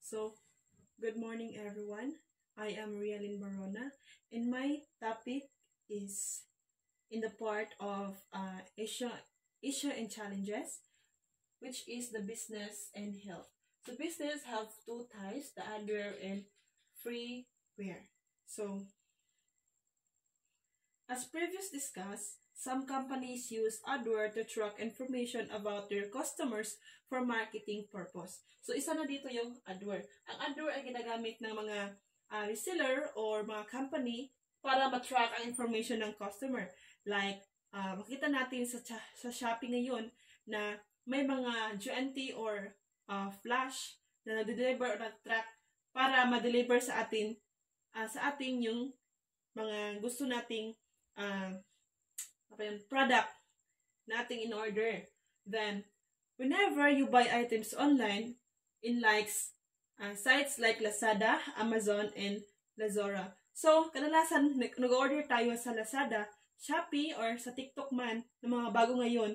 So, good morning everyone. I am Rialyn Barona and my topic is in the part of Asia and challenges, which is the business and health. So business have two types, the hardware and freeware. So as previously discussed, some companies use adware to track information about their customers for marketing purpose. So, isa na dito yung adware. Ang adware ay ginagamit ng mga reseller or mga company para matrack ang information ng customer. Like, makita natin sa Shopee ngayon na may mga GNT or flash na nade-deliver or na-track para ma-deliver sa atin yung mga gusto nating product nating in order. Then, whenever you buy items online in sites like Lazada, Amazon, and Lazora. So, kadalasan nag-order tayo sa Lazada, Shopee, or sa TikTok man ng mga bago ngayon.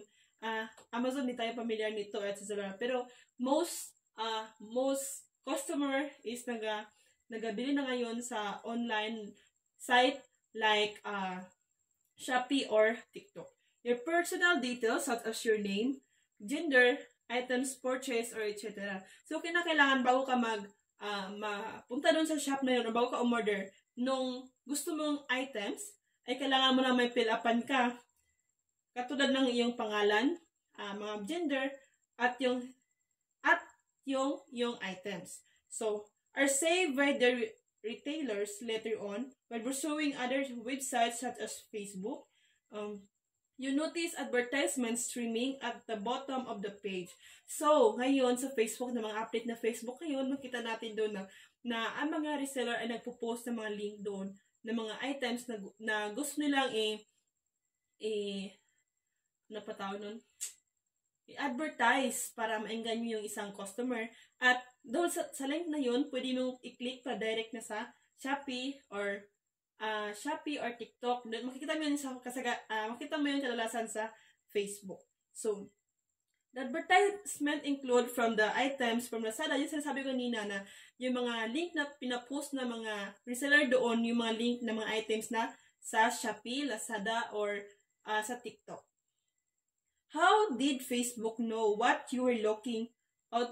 Amazon, di tayo familiar nito at sa Zalora. Pero, most customer is nagabili na ngayon sa online site like Shopee or TikTok. Your personal details such as your name, gender, items purchased, or etc. So, kinakailangan bago ka mapunta doon sa shop na yun o bago ka umorder nung gusto mong items, ay kailangan mo na may fill-upan ka. Katulad ng iyong pangalan, mga gender, at yung items. So, are saved by the retailers later on by pursuing other websites such as Facebook. You notice advertisements streaming at the bottom of the page. So, ngayon sa Facebook, na mga update na Facebook ngayon, makita natin doon na ang mga reseller ay nagpo-post ng mga link doon ng mga items na gusto nilang i-advertise para maengganyo yung isang customer. At doon sa link na yun, pwede mong i-click pa direct na sa Shopee or TikTok. Makikita mo yun makita mo yun kadalasan sa Facebook. So, the advertisement include from the items from Lazada. Yung sinasabi ko kanina na yung mga link na pinapost na mga reseller doon, yung mga link na mga items na sa Shopee, Lazada, or sa TikTok. How did Facebook know what you were looking at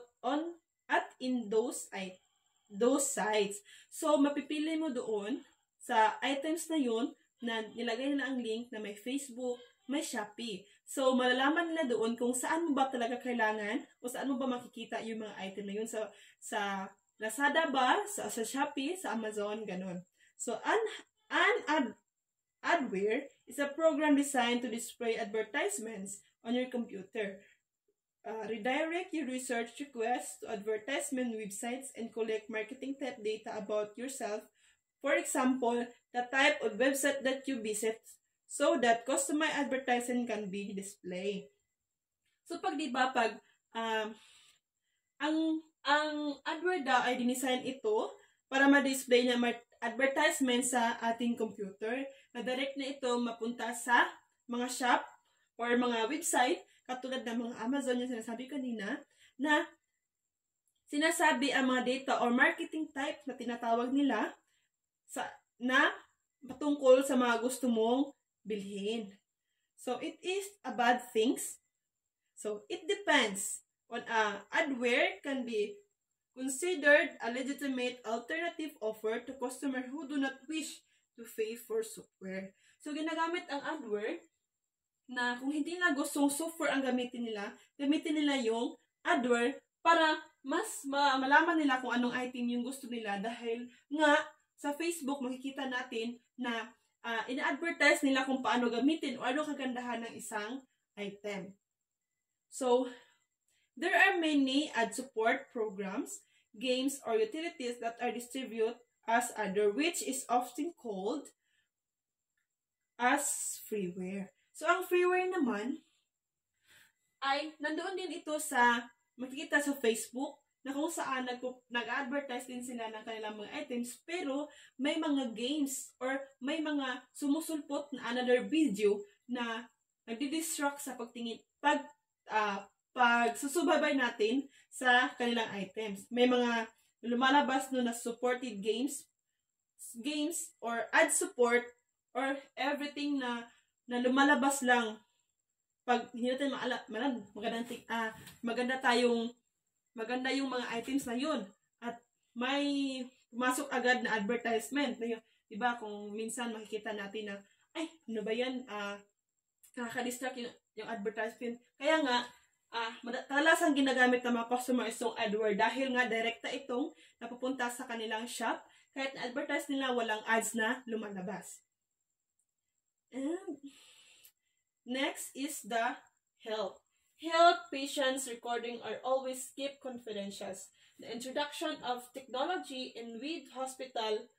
in those sites? So, mapipili mo doon sa items na yun na nilagay na ang link na may Facebook, may Shopee. So, malalaman nila doon kung saan mo ba talaga kailangan o saan mo ba makikita yung mga item na yun. Sa Lazada ba, sa Shopee, sa Amazon, ganun. So, adware is a program designed to display advertisements on your computer. Redirect your research requests to advertisement websites and collect marketing type data about yourself. For example, the type of website that you visit so that customized advertising can be displayed. So, ang adware ay dinisign ito para ma-display na advertisement sa ating computer. Na direct na ito mapunta sa mga shop or mga website, katulad ng mga Amazon, yung sinasabi kanina, na sinasabi ang mga data or marketing type na tinatawag nila na patungkol sa mga gusto mong bilhin. So, it is a bad things. So, it depends on adware can be considered a legitimate alternative offer to customers who do not wish to pay for software. So, ginagamit ang adware na kung hindi nila gustong software ang gamitin nila yung adware para mas malaman nila kung anong item yung gusto nila, dahil nga sa Facebook makikita natin na ina-advertise nila kung paano gamitin o ano kagandahan ng isang item. So, there are many ad support programs, games, or utilities that are distributed as adware, which is often called as freeware. So, ang freeware naman ay nandoon din ito makikita sa Facebook na kung saan nag-advertise din sila ng kanilang mga items, pero may mga games or may mga sumusulpot na another video na nagdi-distract sa pagsusubaybay natin sa kanilang items. May mga lumalabas no na supported games or ad support or everything na lumalabas lang pag hindi natin maganda yung mga items na yun at may pumasok agad na advertisement na yun. Diba kung minsan makikita natin na ay ano ba yan, nakaka-distract yung advertisement. Kaya nga kadalasang ginagamit ng mga customers itong AdWord dahil nga direkta itong napupunta sa kanilang shop kahit na-advertise nila walang ads na lumalabas. And next is the health. Health patients recording are always kept confidential. The introduction of technology in with hospital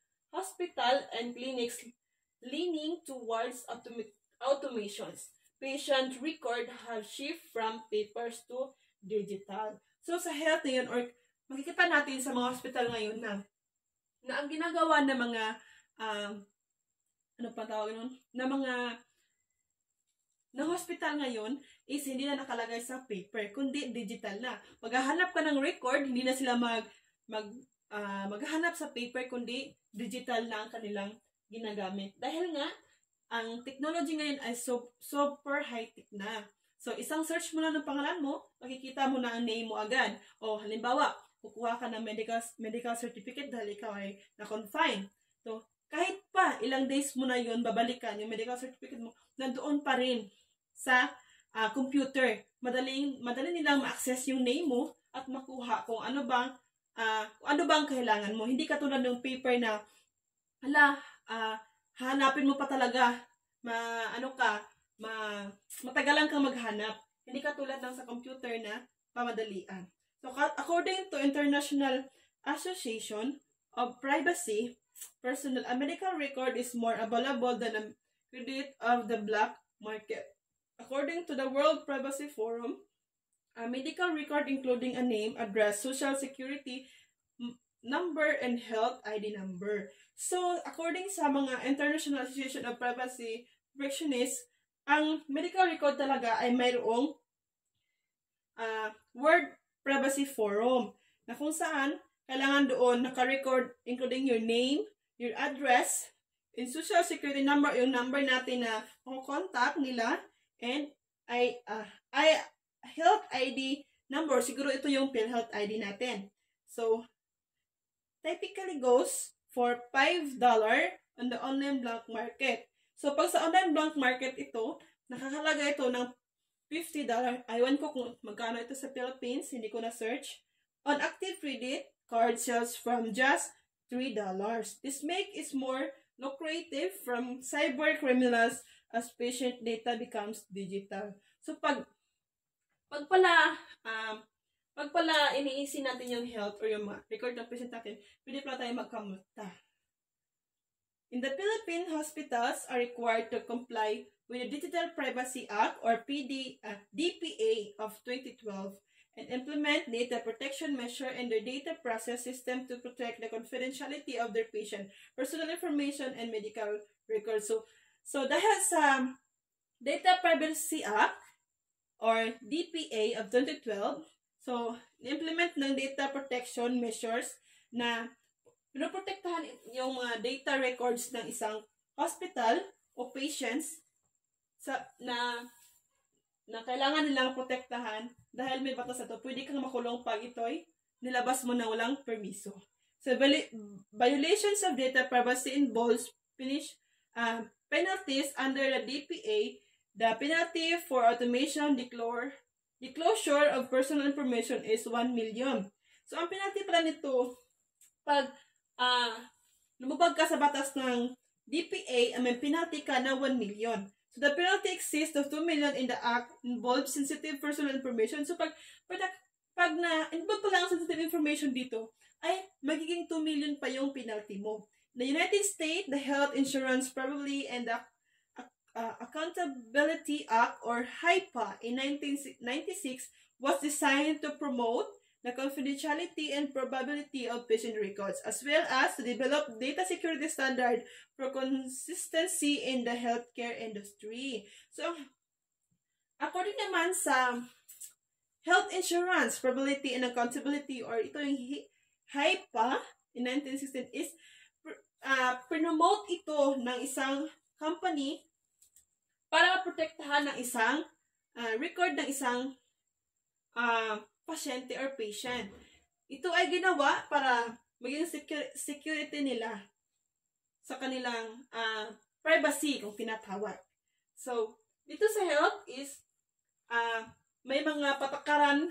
and clinics leaning towards automations. Patient record have shift from papers to digital. So sa health ngayon, or makikita natin sa mga hospital ngayon na ang ginagawa ng mga ng hospital ngayon is hindi na nakalagay sa paper, kundi digital na. Maghahanap ka ng record, hindi na sila maghahanap sa paper, kundi digital na ang kanilang ginagamit. Dahil nga, ang technology ngayon ay super high-tech na. So, isang search mo lang ng pangalan mo, makikita mo na ang name mo agad. O, halimbawa, kukuha ka ng medical certificate dahil ikaw ay na-confine. So, kahit pa ilang days mo na yun, babalikan yung medical certificate mo, nandoon pa rin sa computer. Madali nilang ma-access yung name mo at makuha kung ano bang kailangan mo. Hindi katulad ng paper na, hanapin mo pa talaga, matagalan kang maghanap. Hindi katulad ng sa computer na pamadalian. So, according to International Association of Privacy Personnel, a medical record is more available than a credit of the black market. According to the World Privacy Forum, a medical record including a name, address, social security number, and health ID number. So, according sa mga International Association of Privacy Protectionists, ang medical record talaga ay mayroong World Privacy Forum na kung saan kailangan doon naka-record including your name, your address, and social security number, yung number natin na contact nila, and health ID number. Siguro ito yung PhilHealth ID natin. So, typically goes for $5 on the online black market. So, pag sa online black market ito, nakakalaga ito ng $50. Aywan ko kung magkano ito sa Philippines, hindi ko na-search. On active credit card sales from just $3. This make is more lucrative from cyber criminals as patient data becomes digital. So, pag pala iniisi natin yung health or yung record ng patient natin, pwede pala tayo magkamulta. In the Philippines, hospitals are required to comply with the Digital Privacy Act or DPA of 2012 and implement data protection measure in their data process system to protect the confidentiality of their patient, personal information, and medical records. So dahil sa Data Privacy Act or DPA of 2012, so implement ng data protection measures na pinoprotektahan yung mga data records ng isang hospital o patients na kailangan nilang protektahan dahil may batas na to. Pwede kang makulong pag ito'y nilabas mo na walang permiso. So, violations of data privacy involves penalties under the DPA. The penalty for automation disclosure of personal information is 1 million. So, ang penalty pala nito, pag lumabag ka sa batas ng DPA, may penalty ka na 1 million. So, the penalty exists of 2 million in the act involves sensitive personal information. So, pag na-involve pa lang ang sensitive information dito, ay magiging 2 million pa yung penalty mo. The United States, the Health Insurance Probably and the Accountability Act or HIPAA in 1996 was designed to promote the confidentiality and probability of patient records, as well as to develop data security standard for consistency in the healthcare industry. So, according naman sa Health Insurance Probability and Accountability or ito yung HIPAA in 1916 is promote ito ng isang company para maprotektahan ng isang record ng isang pasyente or patient. Ito ay ginawa para maging security nila sa kanilang privacy kung tinatawag. So, dito sa health is may mga patakaran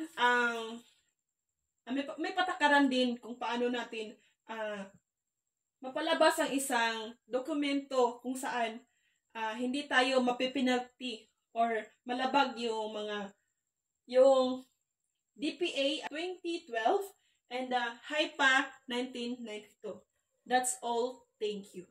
may patakaran din kung paano natin mapalabas ang isang dokumento kung saan hindi tayo mapipinalty or malabag yung DPA 2012 and HIPAA 1992. That's all. Thank you.